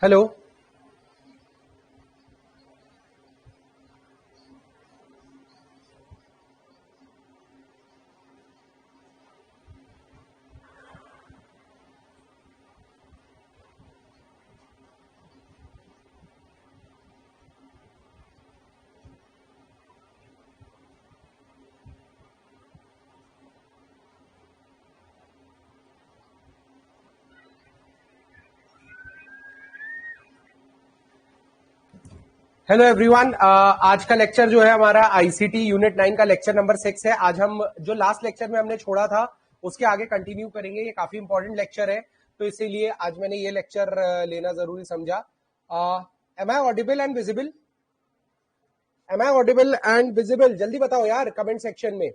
Hello. Hello everyone, आज का lecture जो है हमारा आईसीटी यूनिट 9 का लेक्चर नंबर 6 है। आज हम जो लास्ट लेक्चर में हमने छोड़ा था उसके आगे कंटिन्यू करेंगे। ये काफी इंपॉर्टेंट लेक्चर है, तो इसीलिए आज मैंने ये लेक्चर लेना जरूरी समझा। Am I audible and visible? Am I audible and visible? जल्दी बताओ यार कमेंट सेक्शन में।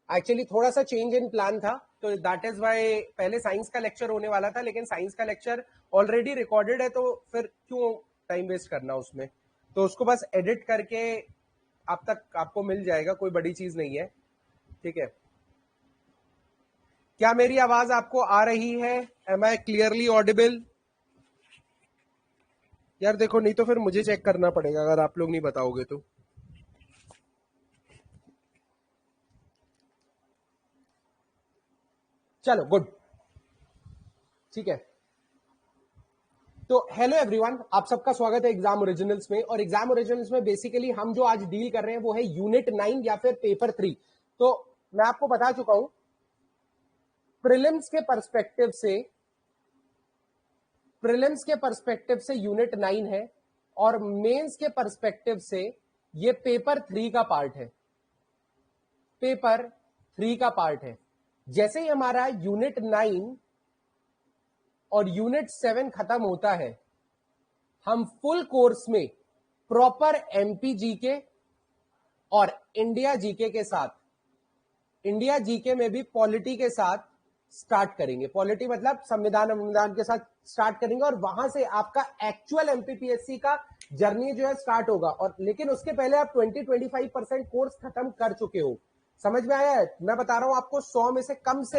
एक्चुअली थोड़ा सा चेंज इन प्लान था, तो दैट इज वाई पहले साइंस का लेक्चर होने वाला था, लेकिन साइंस का लेक्चर ऑलरेडी रिकॉर्डेड है, तो फिर क्यों टाइम वेस्ट करना उसमें। तो उसको बस एडिट करके आप तक आपको मिल जाएगा, कोई बड़ी चीज नहीं है। ठीक है, क्या मेरी आवाज आपको आ रही है? Am I clearly audible? यार देखो, नहीं तो फिर मुझे चेक करना पड़ेगा अगर आप लोग नहीं बताओगे तो। चलो गुड, ठीक है। तो हेलो एवरीवन, आप सबका स्वागत है एग्जाम ओरिजिनल्स में। और एग्जाम ओरिजिनल्स में बेसिकली हम जो आज डील कर रहे हैं वो है यूनिट 9 या फिर पेपर 3। तो मैं आपको बता चुका हूं, प्रीलिम्स के पर्सपेक्टिव से यूनिट 9 है, और मेंस के पर्सपेक्टिव से ये पेपर 3 का पार्ट है। पेपर 3 का पार्ट है। जैसे ही हमारा यूनिट 9 और यूनिट 7 खत्म होता है, हम फुल कोर्स में प्रॉपर एमपी जीके और इंडिया जीके के साथ, इंडिया जीके में भी पॉलिटी के साथ स्टार्ट करेंगे। पॉलिटी मतलब संविधान के साथ स्टार्ट करेंगे, और वहां से आपका एक्चुअल एमपीपीएससी का जर्नी जो है स्टार्ट होगा। और लेकिन उसके पहले आप 20-25% कोर्स खत्म कर चुके हो। समझ में आया है? मैं बता रहा हूं आपको, 100 में से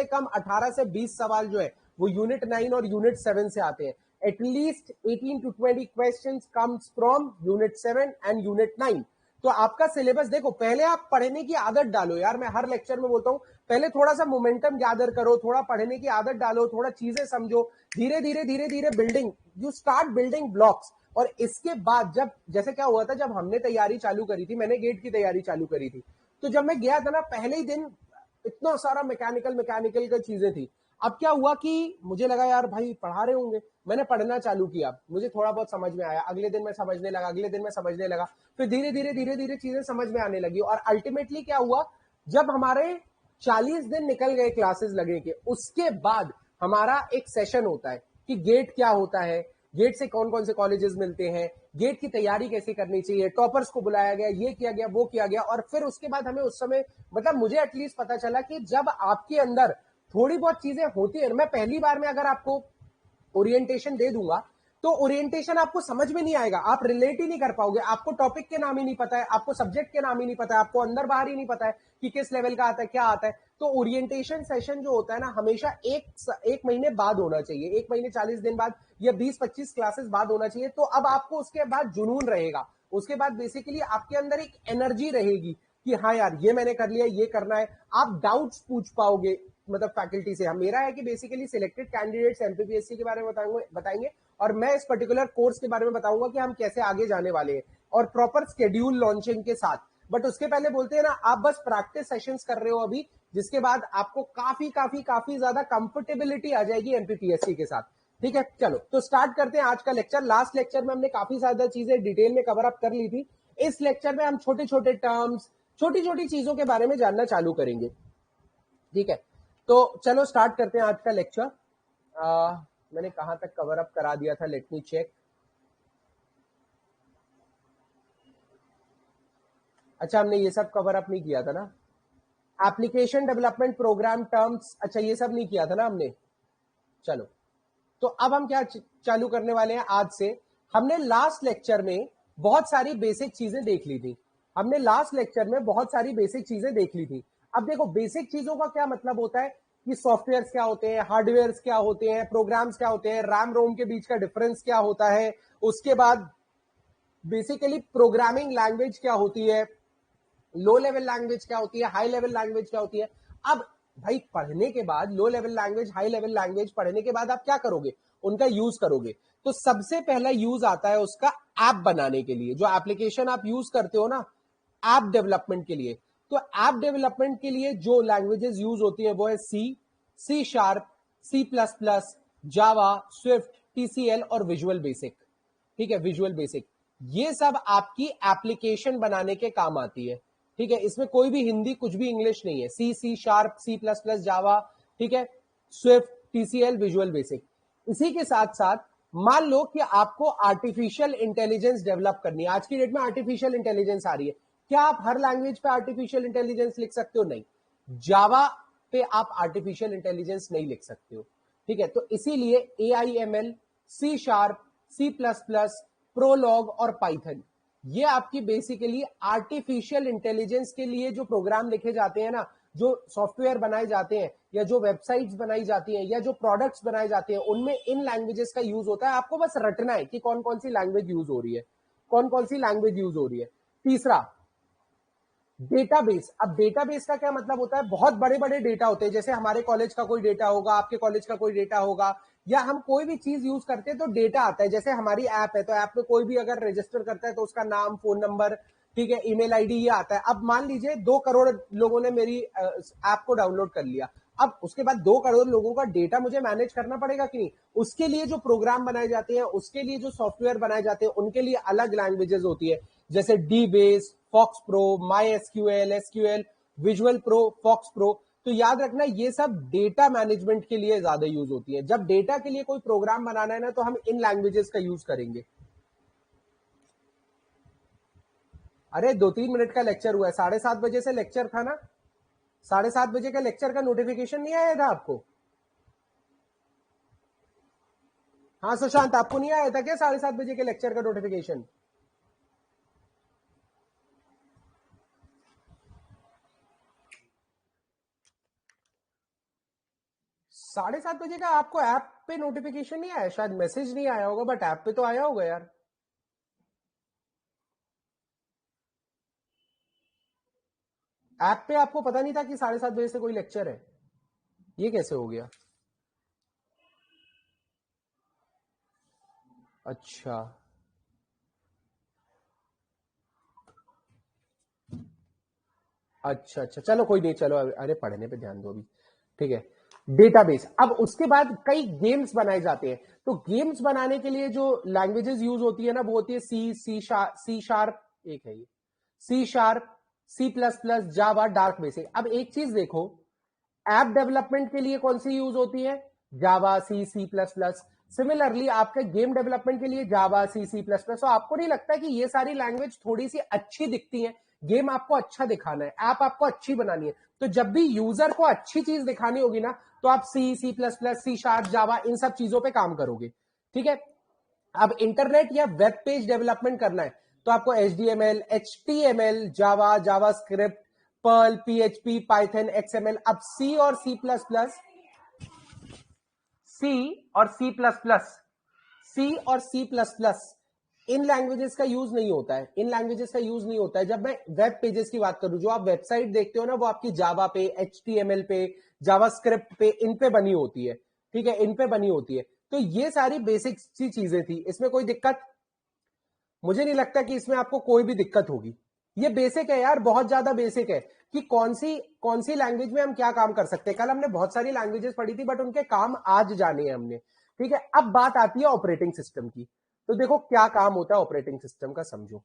कम 18 से 20 सवाल जो है वो यूनिट 9 और यूनिट 7 से आते हैं। At least 18 to 20 questions comes from unit 7 and unit 9। तो आपका सिलेबस देखो, पहले आप पढ़ने की आदत डालो यार। मैं हर लेक्चर में बोलता हूं, पहले थोड़ा सा मोमेंटम गैदर करो, थोड़ा पढ़ने की आदत डालो, थोड़ा चीजें समझो। धीरे धीरे building, you start building blocks. और इसके बाद जब, जैसे क्या हुआ था जब हमने तैयारी चालू करी थी, मैंने गेट की तैयारी चालू करी थी, तो जब मैं गया था ना पहले ही दिन, इतना सारा मैकेनिकल का चीजें थी। अब क्या हुआ कि मुझे लगा यार भाई पढ़ा रहे होंगे, मैंने पढ़ना चालू किया, मुझे थोड़ा बहुत समझ में आया, अगले दिन मैं समझने लगा, अगले दिन मैं समझने लगा, फिर धीरे धीरे चीजें समझ में आने लगी। और अल्टीमेटली क्या हुआ, जब हमारे 40 दिन निकल गए क्लासेस लगे के, उसके बाद हमारा एक सेशन होता है कि गेट क्या होता है, गेट से कौन कौन से कॉलेजेस मिलते हैं, गेट की तैयारी कैसे करनी चाहिए, टॉपर्स को बुलाया गया, ये किया गया, वो किया गया। और फिर उसके बाद हमें उस समय, मतलब मुझे एटलीस्ट पता चला कि जब आपके अंदर थोड़ी बहुत चीजें होती है, मैं पहली बार में अगर आपको ओरिएंटेशन दे दूंगा तो ओरिएंटेशन आपको समझ में नहीं आएगा, आप रिलेट ही नहीं कर पाओगे। आपको टॉपिक के नाम ही नहीं पता है, आपको सब्जेक्ट के नाम ही नहीं पता है, आपको अंदर बाहर ही नहीं पता है कि किस लेवल का आता है, क्या आता है। तो ओरिएंटेशन सेशन जो होता है ना, हमेशा एक महीने बाद होना चाहिए, 1 महीने 40 दिन बाद या 20-25 क्लासेस बाद होना चाहिए। तो अब आपको उसके बाद जुनून रहेगा, उसके बाद बेसिकली आपके अंदर एक एनर्जी रहेगी कि हाँ यार ये मैंने कर लिया, ये करना है। आप डाउट्स पूछ पाओगे, मतलब फैकल्टी से। मेरा है कि बेसिकली सिलेक्टेड कैंडिडेट्स एमपीपीएससी के बारे में बताएंगे, और मैं इस पर्टिकुलर कोर्स के बारे में बताऊंगा कि हम कैसे आगे जाने वाले हैं, और प्रॉपर शेड्यूल लॉन्चिंग के साथ। बट उसके पहले बोलते हैं ना, आप बस प्रैक्टिस सेशंस कर रहे हो अभी, जिसके बाद आपको काफी ज्यादा कंफर्टेबिलिटी आ जाएगी एमपीपीएससी के साथ। ठीक है, चलो तो स्टार्ट करते हैं आज का लेक्चर। लास्ट लेक्चर में हमने काफी ज्यादा चीजें डिटेल में कवर अप कर ली थी। इस लेक्चर में हम छोटे छोटे टर्म्स, छोटी छोटी चीजों के बारे में जानना चालू करेंगे। ठीक है, तो चलो स्टार्ट करते हैं आज का लेक्चर। मैंने कहां तक कवर अप करा दिया था, लेट मी चेक। अच्छा, हमने ये सब कवर अप नहीं किया था ना, एप्लीकेशन डेवलपमेंट प्रोग्राम टर्म्स, अच्छा ये सब नहीं किया था ना हमने। चलो, तो अब हम क्या चालू करने वाले हैं आज से। हमने लास्ट लेक्चर में बहुत सारी बेसिक चीजें देख ली थी, हमने लास्ट लेक्चर में बहुत सारी बेसिक चीजें देख ली थी। अब देखो, बेसिक चीजों का क्या मतलब होता है कि सॉफ्टवेयर क्या होते हैं, हार्डवेयर क्या होते हैं, प्रोग्राम्स क्या होते हैं, रैम रोम के बीच का डिफरेंस क्या होता है, उसके बाद बेसिकली प्रोग्रामिंग लैंग्वेज क्या होती है, लो लेवल लैंग्वेज क्या होती है, हाई लेवल लैंग्वेज क्या होती है। अब भाई पढ़ने के बाद low level language, high level language पढ़ने के बाद आप क्या करोगे, उनका यूज करोगे। तो सबसे पहला यूज आता है उसका ऐप बनाने के लिए, जो एप्लीकेशन आप यूज करते हो ना ऐप डेवलपमेंट के लिए। तो ऐप डेवलपमेंट के लिए जो लैंग्वेजेस यूज होती है वो है सी शार्प, C++, जावा, स्विफ्ट, TCL और विजुअल बेसिक। ठीक है, विजुअल बेसिक ये सब आपकी एप्लीकेशन बनाने के काम आती है। ठीक है, इसमें कोई भी हिंदी कुछ भी इंग्लिश नहीं है। सी शार्प, C++, जावा, ठीक है, स्विफ्ट, TCL, विजुअल बेसिक। इसी के साथ साथ मान लो कि आपको आर्टिफिशियल इंटेलिजेंस डेवलप करनी है। आज की डेट में आर्टिफिशियल इंटेलिजेंस आ रही है, क्या आप हर लैंग्वेज पे आर्टिफिशियल इंटेलिजेंस लिख सकते हो? नहीं। जावा पे आप आर्टिफिशियल इंटेलिजेंस नहीं लिख सकते हो। ठीक है, तो इसीलिए AIML, C sharp, C++, Prolog और पाइथन ये आपकी बेसिकली आर्टिफिशियल इंटेलिजेंस के लिए जो प्रोग्राम लिखे जाते हैं ना, जो सॉफ्टवेयर बनाए जाते हैं या जो वेबसाइट्स बनाई जाती हैं या जो प्रोडक्ट्स बनाए जाते हैं, उनमें इन लैंग्वेजेस का यूज होता है। आपको बस रटना है कि कौन कौन सी लैंग्वेज यूज हो रही है, कौन कौन सी लैंग्वेज यूज हो रही है। तीसरा, डेटाबेस। अब डेटाबेस का क्या मतलब होता है, बहुत बड़े बड़े डेटा होते हैं, जैसे हमारे कॉलेज का कोई डेटा होगा, आपके कॉलेज का कोई डेटा होगा, या हम कोई भी चीज यूज करते हैं तो डेटा आता है। जैसे हमारी ऐप है, तो ऐप में कोई भी अगर रजिस्टर करता है तो उसका नाम, फोन नंबर, ठीक है, ईमेल आईडी ये आता है। अब मान लीजिए 2 करोड़ लोगों ने मेरी ऐप को डाउनलोड कर लिया। अब उसके बाद 2 करोड़ लोगों का डेटा मुझे मैनेज करना पड़ेगा कि नहीं? उसके लिए जो प्रोग्राम बनाए जाते हैं, उसके लिए जो सॉफ्टवेयर बनाए जाते हैं, उनके लिए अलग लैंग्वेजेस होती है, जैसे dBase, FoxPro, my SQL, visual pro, FoxPro. तो याद रखना ये सब डेटा मैनेजमेंट के लिए ज्यादा यूज होती है। जब डेटा के लिए कोई प्रोग्राम बनाना है ना, तो हम इन लैंग्वेजेस का यूज करेंगे। अरे 2-3 मिनट का लेक्चर हुआ है, 7:30 बजे से लेक्चर था ना, 7:30 बजे का लेक्चर का नोटिफिकेशन नहीं आया था आपको? हाँ सुशांत, आपको नहीं आया था क्या 7:30 बजे के लेक्चर का नोटिफिकेशन? 7:30 बजे का आपको ऐप पे नोटिफिकेशन नहीं आया? शायद मैसेज नहीं आया होगा, बट ऐप पे तो आया होगा यार। ऐप पे आपको पता नहीं था कि 7:30 बजे से कोई लेक्चर है? ये कैसे हो गया? अच्छा अच्छा अच्छा, चलो कोई नहीं, चलो अरे पढ़ने पे ध्यान दो अभी। ठीक है, डेटाबेस। अब उसके बाद कई गेम्स बनाए जाते हैं। तो गेम्स बनाने के लिए जो लैंग्वेजेस यूज होती है ना, वो होती है सी शार्प, एक है ये, सी शार्प, C++, जावा, डार्क बेसिक। अब एक चीज देखो, ऐप डेवलपमेंट के लिए कौन सी यूज होती है? जावा, C++। सिमिलरली आपके गेम डेवलपमेंट के लिए जावा, C++। तो आपको नहीं लगता कि ये सारी लैंग्वेज थोड़ी सी अच्छी दिखती है? गेम आपको अच्छा दिखाना है, ऐप आपको अच्छी बनानी है, तो जब भी यूजर को अच्छी चीज दिखानी होगी ना, तो आप C++, सी शार्प, जावा, इन सब चीजों पे काम करोगे। ठीक है, अब इंटरनेट या वेब पेज डेवलपमेंट करना है, तो आपको HTML, Java, JavaScript, Perl, PHP, Python, XML। अब सी और सी प्लस प्लस इन लैंग्वेजेस का यूज नहीं होता है। इन लैंग्वेजेस का यूज नहीं होता है। जब मैं वेब पेजेस की बात करूं, जो आप वेबसाइट देखते हो ना, वो आपकी जावा पे, HTML पे, जावा स्क्रिप्ट पे, इन पे बनी होती है। ठीक है, इन पे बनी होती है। तो ये सारी बेसिक सी चीजें थी, इसमें कोई दिक्कत मुझे नहीं लगता कि इसमें आपको कोई भी दिक्कत होगी। ये बेसिक है यार, बहुत ज्यादा बेसिक है कि कौन सी लैंग्वेज में हम क्या काम कर सकते हैं। कल हमने बहुत सारी लैंग्वेजेस पढ़ी थी, बट उनके काम आज जाने हैं हमने। ठीक है, अब बात आती है ऑपरेटिंग सिस्टम की। तो देखो क्या काम होता है ऑपरेटिंग सिस्टम का, समझो।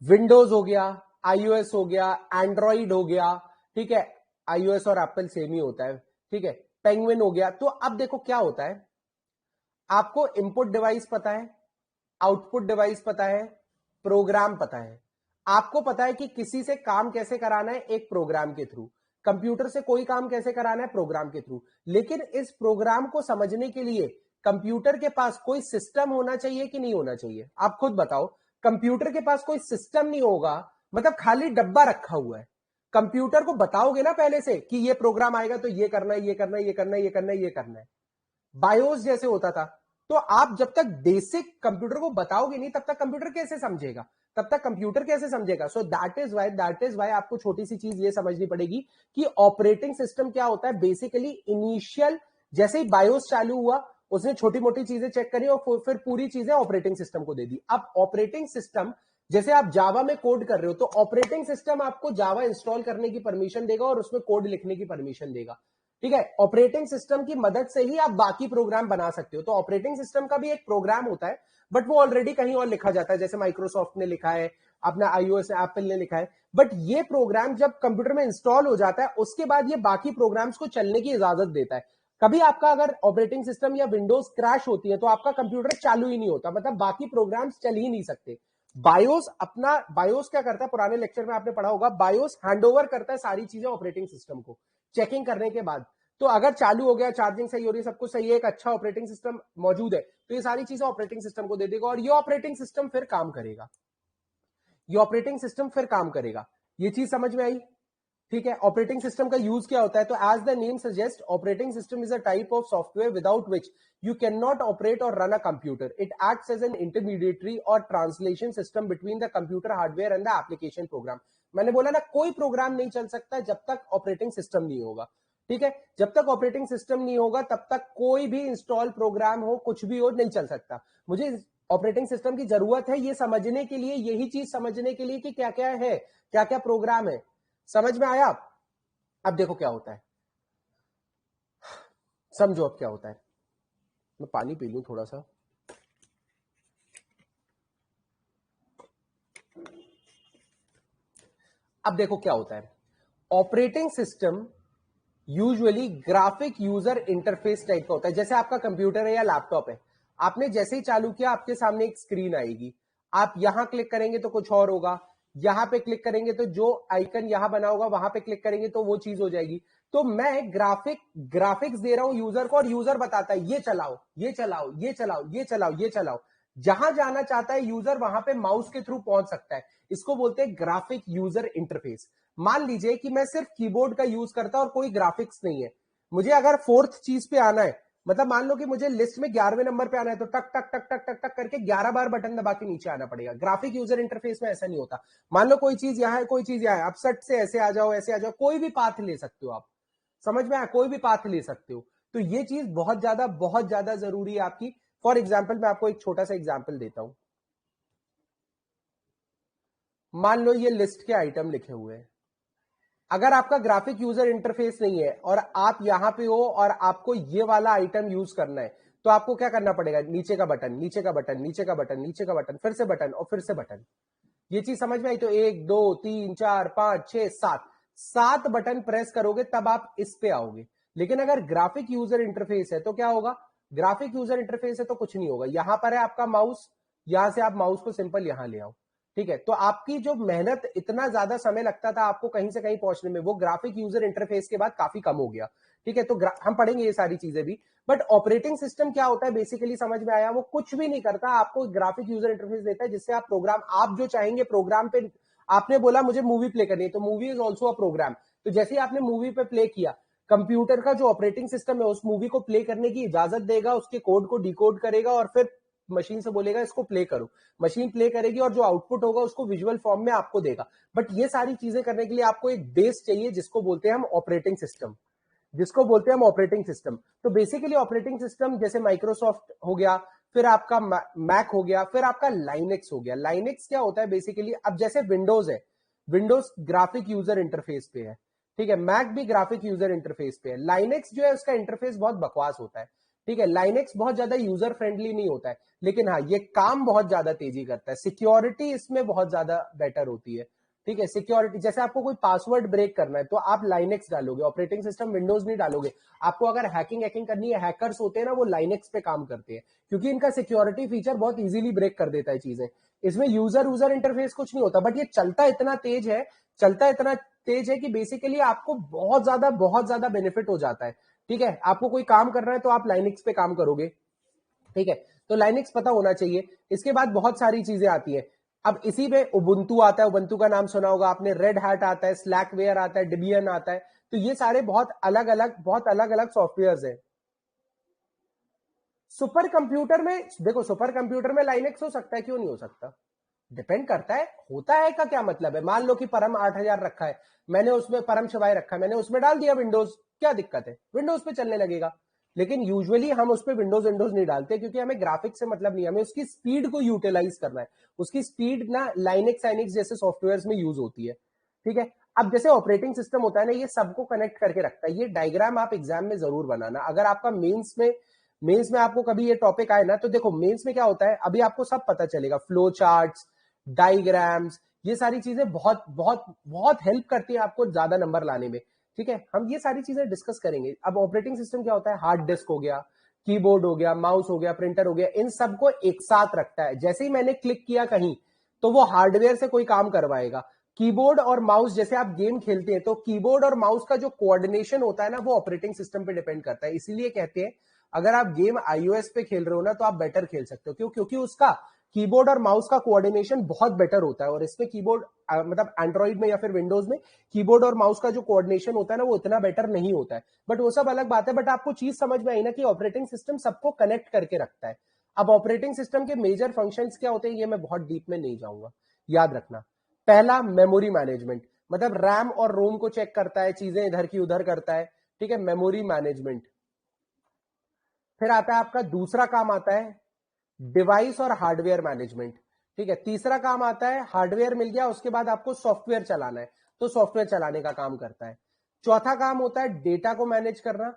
विंडोज हो गया, iOS हो गया, एंड्रॉइड हो गया। ठीक है, iOS और एप्पल सेम ही होता है। ठीक है, पेंगुइन हो गया। तो अब देखो क्या होता है, आपको इनपुट डिवाइस पता है, आउटपुट डिवाइस पता है, प्रोग्राम पता है। आपको पता है कि किसी से काम कैसे कराना है, एक प्रोग्राम के थ्रू। कंप्यूटर से कोई काम कैसे कराना है, प्रोग्राम के थ्रू। लेकिन इस प्रोग्राम को समझने के लिए कंप्यूटर के पास कोई सिस्टम होना चाहिए कि नहीं होना चाहिए? आप खुद बताओ। कंप्यूटर के पास कोई सिस्टम नहीं होगा, मतलब खाली डब्बा रखा हुआ है, कंप्यूटर को बताओगे ना पहले से कि ये प्रोग्राम आएगा तो ये करना है, ये करना है, ये करना है, ये करना है, ये करना है। बायोस जैसे होता था, तो आप जब तक बेसिक कंप्यूटर को बताओगे नहीं तब तक कंप्यूटर कैसे समझेगा, तब तक कंप्यूटर कैसे समझेगा। सो दैट इज वाई आपको छोटी सी चीज ये समझनी पड़ेगी कि ऑपरेटिंग सिस्टम क्या होता है। बेसिकली इनिशियल जैसे ही बायोस चालू हुआ उसने छोटी मोटी चीजें चेक करी और फिर पूरी चीजें ऑपरेटिंग सिस्टम को दे दी। अब ऑपरेटिंग सिस्टम, जैसे आप जावा में कोड कर रहे हो तो ऑपरेटिंग सिस्टम आपको जावा इंस्टॉल करने की परमिशन देगा और उसमें कोड लिखने की परमिशन देगा। ठीक है, ऑपरेटिंग सिस्टम की मदद से ही आप बाकी प्रोग्राम बना सकते हो। तो ऑपरेटिंग सिस्टम का भी एक प्रोग्राम होता है, बट वो ऑलरेडी कहीं और लिखा जाता है, जैसे माइक्रोसॉफ्ट ने लिखा है, अपना iOS एप्पल ने लिखा है। बट ये प्रोग्राम जब कंप्यूटर में इंस्टॉल हो जाता है उसके बाद ये बाकी प्रोग्राम्स को चलने की इजाजत देता है। कभी आपका अगर ऑपरेटिंग सिस्टम या विंडोज क्रैश होती है तो आपका कंप्यूटर चालू ही नहीं होता, मतलब बाकी प्रोग्राम्स चल ही नहीं सकते। बायोस क्या करता है, पुराने लेक्चर में आपने पढ़ा होगा, बायोस हैंडओवर करता है सारी चीजें ऑपरेटिंग सिस्टम को चेकिंग करने के बाद। तो अगर चालू हो गया, चार्जिंग सही हो रही है, सब कुछ सही है, एक अच्छा ऑपरेटिंग सिस्टम मौजूद है, तो ये सारी चीजें ऑपरेटिंग सिस्टम को दे देगा और ये ऑपरेटिंग सिस्टम फिर काम करेगा। ये ऑपरेटिंग सिस्टम फिर काम करेगा। ये चीज समझ में आई? ठीक है, ऑपरेटिंग सिस्टम का यूज क्या होता है? तो as the name suggest, operating system is a type of software without which you cannot operate or run a computer. It acts as an intermediary or translation system between the computer hardware and the application program. मैंने बोला ना, कोई programme नहीं चल सकता जब तक operating system नहीं होगा। ठीक है, जब तक ऑपरेटिंग सिस्टम नहीं होगा तब तक कोई भी इंस्टॉल प्रोग्राम हो, कुछ भी हो, नहीं चल सकता। मुझे ऑपरेटिंग सिस्टम की जरूरत है ये समझने के लिए, यही चीज समझने के लिए कि क्या क्या है, क्या क्या प्रोग्राम है। समझ में आया? अब देखो क्या होता है, समझो अब क्या होता है। मैं पानी पी लूं थोड़ा सा। अब देखो क्या होता है, operating system usually graphic user interface type का होता है। जैसे आपका कंप्यूटर है या लैपटॉप है, आपने जैसे ही चालू किया आपके सामने एक स्क्रीन आएगी, आप यहां क्लिक करेंगे तो कुछ और होगा, यहां पे क्लिक करेंगे तो जो आइकन यहां बना होगा वहां पे क्लिक करेंगे तो वो चीज हो जाएगी। तो मैं ग्राफिक्स दे रहा हूं यूजर को और यूजर बताता है ये चलाओ, ये चलाओ, ये चलाओ, ये चलाओ, ये चलाओ। जहां जाना चाहता है यूजर वहां पे माउस के थ्रू पहुंच सकता है। इसको बोलते हैं ग्राफिक यूजर इंटरफेस। मान लीजिए कि मैं सिर्फ कीबोर्ड का यूज करता और कोई ग्राफिक्स नहीं है, मुझे अगर फोर्थ चीज पे आना है, मतलब मान लो कि मुझे लिस्ट में 11वें नंबर पे आना है, तो टक टक टक टक टक टक करके 11 बार बटन दबा के नीचे आना पड़ेगा। ग्राफिक यूजर इंटरफेस में ऐसा नहीं होता। मान लो कोई चीज यहां है, कोई चीज यहां है, आप सट से ऐसे आ जाओ, ऐसे आ जाओ, कोई भी पाथ ले सकते हो आप। समझ में आया? कोई भी पाथ ले सकते हो। तो ये चीज बहुत ज्यादा जरूरी है आपकी। फॉर एग्जाम्पल मैं आपको एक छोटा सा एग्जाम्पल देता हूं। मान लो ये लिस्ट के आइटम लिखे हुए हैं, अगर आपका ग्राफिक यूजर इंटरफेस नहीं है और आप यहां पे हो और आपको ये वाला आइटम यूज करना है, तो आपको क्या करना पड़ेगा? नीचे का बटन, नीचे का बटन, नीचे का बटन, नीचे का बटन, फिर से बटन और फिर से बटन। ये चीज समझ में आई? तो 1 2 3 4 5 6 7 बटन प्रेस करोगे तब आप इस पे आओगे। लेकिन अगर ग्राफिक यूजर इंटरफेस है तो क्या होगा? ग्राफिक यूजर इंटरफेस है तो कुछ नहीं होगा, यहां पर है आपका माउस, यहां से आप माउस को सिंपल यहां ले आओ। ठीक है, तो आपकी जो मेहनत, इतना ज्यादा समय लगता था आपको कहीं से कहीं पहुंचने में, वो ग्राफिक यूजर इंटरफेस के बाद काफी कम हो गया। ठीक है, तो हम पढ़ेंगे ये सारी चीजें भी। बट ऑपरेटिंग सिस्टम क्या होता है बेसिकली समझ में आया? वो कुछ भी नहीं करता, आपको ग्राफिक यूजर इंटरफेस देता है जिससे आप प्रोग्राम, आप जो चाहेंगे प्रोग्राम पे, आपने बोला मुझे मूवी प्ले करनी है तो movie is also a program. तो जैसे ही आपने मूवी पे प्ले किया, कंप्यूटर का जो ऑपरेटिंग सिस्टम है उस मूवी को प्ले करने की इजाजत देगा, उसके कोड को डिकोड करेगा और फिर मशीन से बोलेगा इसको प्ले करो। मशीन प्ले करेगी और जो आउटपुट होगा उसको विजुअल फॉर्म में आपको देगा। बट ये सारी चीजें करने के लिए आपको एक बेस चाहिए जिसको बोलते हैं हम ऑपरेटिंग सिस्टम, जिसको बोलते हैं हम ऑपरेटिंग सिस्टम। तो बेसिकली ऑपरेटिंग सिस्टम जैसे माइक्रोसॉफ्ट हो गया, फिर आपका मैक हो गया, फिर आपका लाइनेक्स हो गया। लाइनेक्स क्या होता है बेसिकली? अब जैसे विंडोज है, विंडोज ग्राफिक यूजर इंटरफेस पे है, ठीक है, मैक भी ग्राफिक यूजर इंटरफेस पे है। लाइनेक्स जो है उसका इंटरफेस बहुत बकवास होता है। ठीक है, लाइनेक्स बहुत ज्यादा यूजर फ्रेंडली नहीं होता है, लेकिन हाँ ये काम बहुत ज्यादा तेजी करता है, सिक्योरिटी इसमें बहुत ज्यादा बेटर होती है। ठीक है, सिक्योरिटी, जैसे आपको कोई पासवर्ड ब्रेक करना है तो आप लाइनेक्स डालोगे, ऑपरेटिंग सिस्टम विंडोज नहीं डालोगे। आपको अगर हैकिंग करनी है, हैकर्स होते हैं ना वो लाइनेक्स पे काम करते हैं, क्योंकि इनका सिक्योरिटी फीचर बहुत इजीली ब्रेक कर देता है चीजें। इसमें यूजर इंटरफेस कुछ नहीं होता, बट ये चलता इतना तेज है कि बेसिकली आपको बहुत ज्यादा बेनिफिट हो जाता है। ठीक है, आपको कोई काम करना है तो आप लाइनेक्स पे काम करोगे। ठीक है, तो लाइनेक्स पता होना चाहिए। इसके बाद बहुत सारी चीजें आती है, अब इसी में उबुंटू आता है, उबुंटू का नाम सुना होगा आपने, रेड हैट आता है, स्लैकवेयर आता है, डिबियन आता है। तो ये सारे बहुत अलग अलग सॉफ्टवेयर्स हैं। सुपर कंप्यूटर में देखो, सुपर कंप्यूटर में लाइनेक्स हो सकता है, क्यों नहीं हो सकता? डिपेंड करता है, होता है का क्या मतलब है। मान लो कि परम 8000 रखा है, मैंने उसमें परम शिवाय रखा है, मैंने उसमें डाल दिया विंडोज, क्या दिक्कत है? विंडोज पे चलने लगेगा। लेकिन यूजुअली हम उस पर विंडोज नहीं डालते, क्योंकि हमें ग्राफिक्स से मतलब नहीं, हमें उसकी स्पीड को यूटिलाइज करना है। उसकी स्पीड ना लाइनेक्स साइनिक्स जैसे सॉफ्टवेयर में यूज होती है, ठीक है। अब जैसे ऑपरेटिंग सिस्टम होता है ना, ये सबको कनेक्ट करके रखता है। ये डायग्राम आप एग्जाम में जरूर बनाना, अगर आपका मेंस में आपको कभी ये टॉपिक आए ना, तो देखो मेंस में क्या होता है, अभी आपको सब पता चलेगा, फ्लो चार्ट्स, डायग्राम्स, ये सारी चीजें बहुत बहुत बहुत हेल्प करती है आपको ज्यादा नंबर लाने में, ठीक है। हम ये सारी चीजें डिस्कस करेंगे। अब ऑपरेटिंग सिस्टम क्या होता है, हार्ड डिस्क हो गया, कीबोर्ड हो गया, माउस हो गया, प्रिंटर हो गया, इन सबको एक साथ रखता है। जैसे ही मैंने क्लिक किया कहीं, तो वो हार्डवेयर से कोई काम करवाएगा। कीबोर्ड और माउस, जैसे आप गेम खेलते हैं तो कीबोर्ड और माउस का जो कोऑर्डिनेशन होता है ना, वो ऑपरेटिंग सिस्टम पे डिपेंड करता है। इसीलिए कहते हैं अगर आप गेम आईओएस पे खेल रहे हो ना, तो आप बेटर खेल सकते हो। क्यों? क्योंकि उसका कीबोर्ड और माउस का कोऑर्डिनेशन बहुत बेटर होता है। और इसमें कीबोर्ड मतलब एंड्रॉइड में या फिर विंडोज में कीबोर्ड और माउस का जो कोऑर्डिनेशन होता है ना, वो इतना बेटर नहीं होता है। बट वो सब अलग बात है। बट आपको चीज समझ में आई ना कि ऑपरेटिंग सिस्टम सबको कनेक्ट करके रखता है। अब ऑपरेटिंग सिस्टम के मेजर फंक्शंस क्या होते हैं, ये मैं बहुत डीप में नहीं जाऊंगा, याद रखना। पहला, मेमोरी मैनेजमेंट, मतलब रैम और रोम को चेक करता है, चीजें इधर की उधर करता है, ठीक है, मेमोरी मैनेजमेंट। फिर आता है आपका दूसरा काम आता है डिवाइस और हार्डवेयर मैनेजमेंट, ठीक है। तीसरा काम आता है हार्डवेयर मिल गया, उसके बाद आपको सॉफ्टवेयर चलाना है, तो सॉफ्टवेयर चलाने का काम करता है। चौथा काम होता है डेटा को मैनेज करना,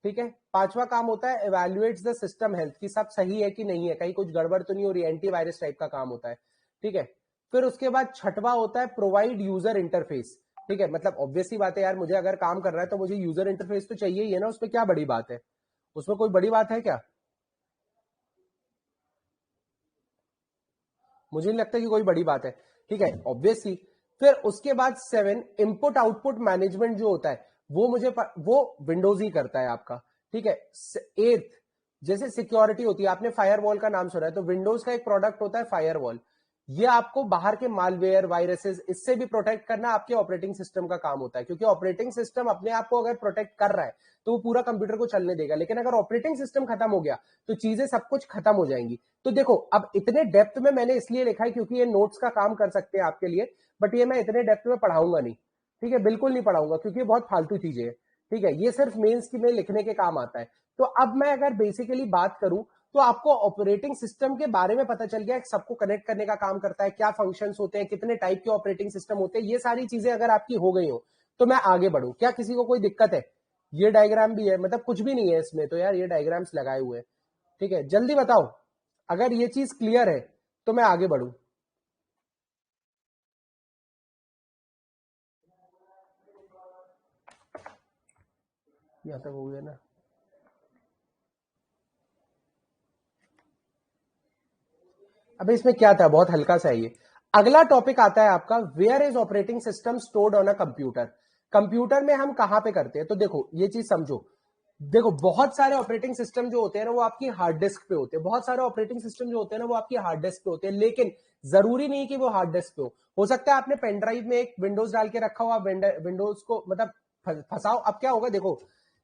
ठीक है। पांचवा काम होता है इवैल्यूएट्स द सिस्टम हेल्थ, की सब सही है कि नहीं है, कहीं कुछ गड़बड़ तो नहीं हो रही, एंटीवायरस टाइप का काम होता है, ठीक है। फिर उसके बाद छठवा होता है प्रोवाइड यूजर इंटरफेस, ठीक है। मतलब ऑब्वियस ही बात है यार, मुझे अगर काम करना है तो मुझे यूजर इंटरफेस तो चाहिए ही है ना, उसमें क्या बड़ी बात है? उसमें कोई बड़ी बात है क्या? मुझे नहीं लगता कि कोई बड़ी बात है, ठीक है, ऑब्वियसली। फिर उसके बाद 7, इनपुट आउटपुट मैनेजमेंट जो होता है, वो विंडोज ही करता है आपका, ठीक है। 8, जैसे सिक्योरिटी होती है, आपने फायरवॉल का नाम सुना है, तो विंडोज का एक प्रोडक्ट होता है फायरवॉल। ये आपको बाहर के मालवेयर, वायरसेस, इससे भी प्रोटेक्ट करना आपके ऑपरेटिंग सिस्टम का काम होता है। क्योंकि ऑपरेटिंग सिस्टम अपने आप को अगर प्रोटेक्ट कर रहा है, तो वो पूरा कंप्यूटर को चलने देगा। लेकिन अगर ऑपरेटिंग सिस्टम खत्म हो गया, तो चीजें सब कुछ खत्म हो जाएंगी। तो देखो, अब इतने डेप्थ में मैंने इसलिए लिखा है क्योंकि ये नोट्स का काम कर सकते हैं आपके लिए, बट ये मैं इतने डेप्थ में पढ़ाऊंगा नहीं, ठीक है, बिल्कुल नहीं पढ़ाऊंगा, क्योंकि ये बहुत फालतू चीजें हैं, ठीक है। ये सिर्फ मेंस की में लिखने के काम आता है। तो अब मैं अगर बेसिकली बात करूं, तो आपको ऑपरेटिंग सिस्टम के बारे में पता चल गया, सबको कनेक्ट करने का काम करता है, क्या फंक्शंस होते हैं, कितने टाइप के ऑपरेटिंग सिस्टम होते हैं, ये सारी चीजें अगर आपकी हो गई हो, तो मैं आगे बढ़ूं। क्या किसी को कोई दिक्कत है? ये डायग्राम भी है, मतलब कुछ भी नहीं है इसमें तो यार, ये डायग्राम्स लगाए हुए हैं, ठीक है, जल्दी बताओ अगर ये चीज क्लियर है, तो मैं आगे बढ़ूं। यहां तक हो गया ना? अब इसमें क्या था, बहुत हल्का सा है ये। अगला टॉपिक आता है आपका, where is operating system stored on a computer. Computer में हम कहां पे करते हैं, तो देखो ये चीज समझो। देखो, बहुत सारे ऑपरेटिंग सिस्टम जो होते हैं ना, वो आपकी हार्ड डिस्क पे होते हैं। बहुत सारे ऑपरेटिंग सिस्टम जो होते हैं ना, वो आपकी हार्ड डिस्क पे होते हैं। लेकिन जरूरी नहीं कि वो हार्ड डिस्क पे हो सकता है आपने पेन ड्राइव में एक विंडोज डाल के रखा हो, आप विंडोज को मतलब फंसाओ। अब क्या होगा, देखो,